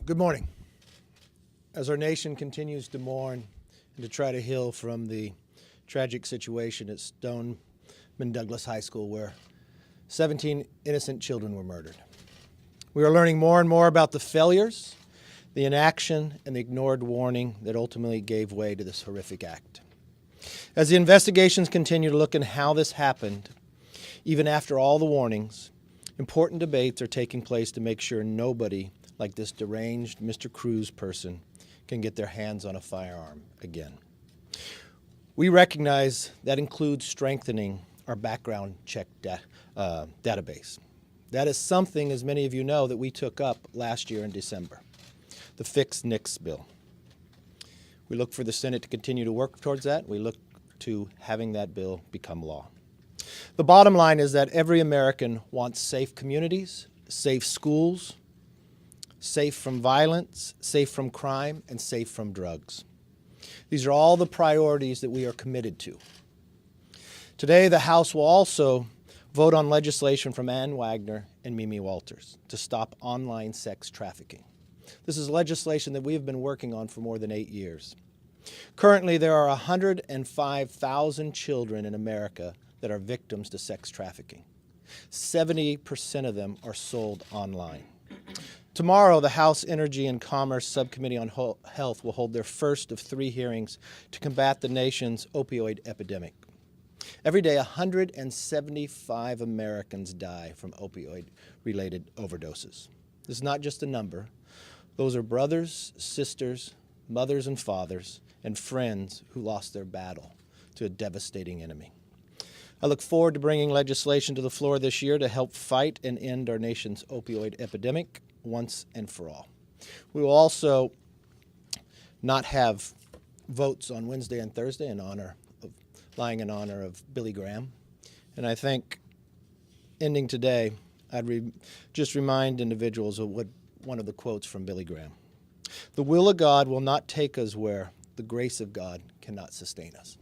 Good morning. As our nation continues to mourn and to try to heal from the tragic situation at Stoneman Douglas High School where 17 innocent children were murdered, we are learning more and more about the failures, the inaction, and the ignored warning that ultimately gave way to this horrific act. As the investigations continue to look into how this happened, even after all the warnings, important debates are taking place to make sure nobody like this deranged Mr. Cruz person can get their hands on a firearm again. We recognize that includes strengthening our background check database. That is something, as many of you know, that we took up last year in December, the Fix NICS bill. We look for the Senate to continue to work towards that. We look to having that bill become law. The bottom line is that every American wants safe communities, safe schools, safe from violence, safe from crime, and safe from drugs. These are all the priorities that we are committed to. Today, the House will also vote on legislation from Ann Wagner and Mimi Walters to stop online sex trafficking. This is legislation that we have been working on for more than 8 years. Currently, there are 105,000 children in America that are victims to sex trafficking. 70% of them are sold online. Tomorrow, the House Energy and Commerce Subcommittee on Health will hold their first of 3 hearings to combat the nation's opioid epidemic. Every day, 175 Americans die from opioid-related overdoses. This is not just a number. Those are brothers, sisters, mothers and fathers, and friends who lost their battle to a devastating enemy. I look forward to bringing legislation to the floor this year to help fight and end our nation's opioid epidemic once and for all. We will also not have votes on Wednesday and Thursday lying in honor of Billy Graham. And I think ending today, I'd just remind individuals of one of the quotes from Billy Graham. "The will of God will not take us where the grace of God cannot sustain us."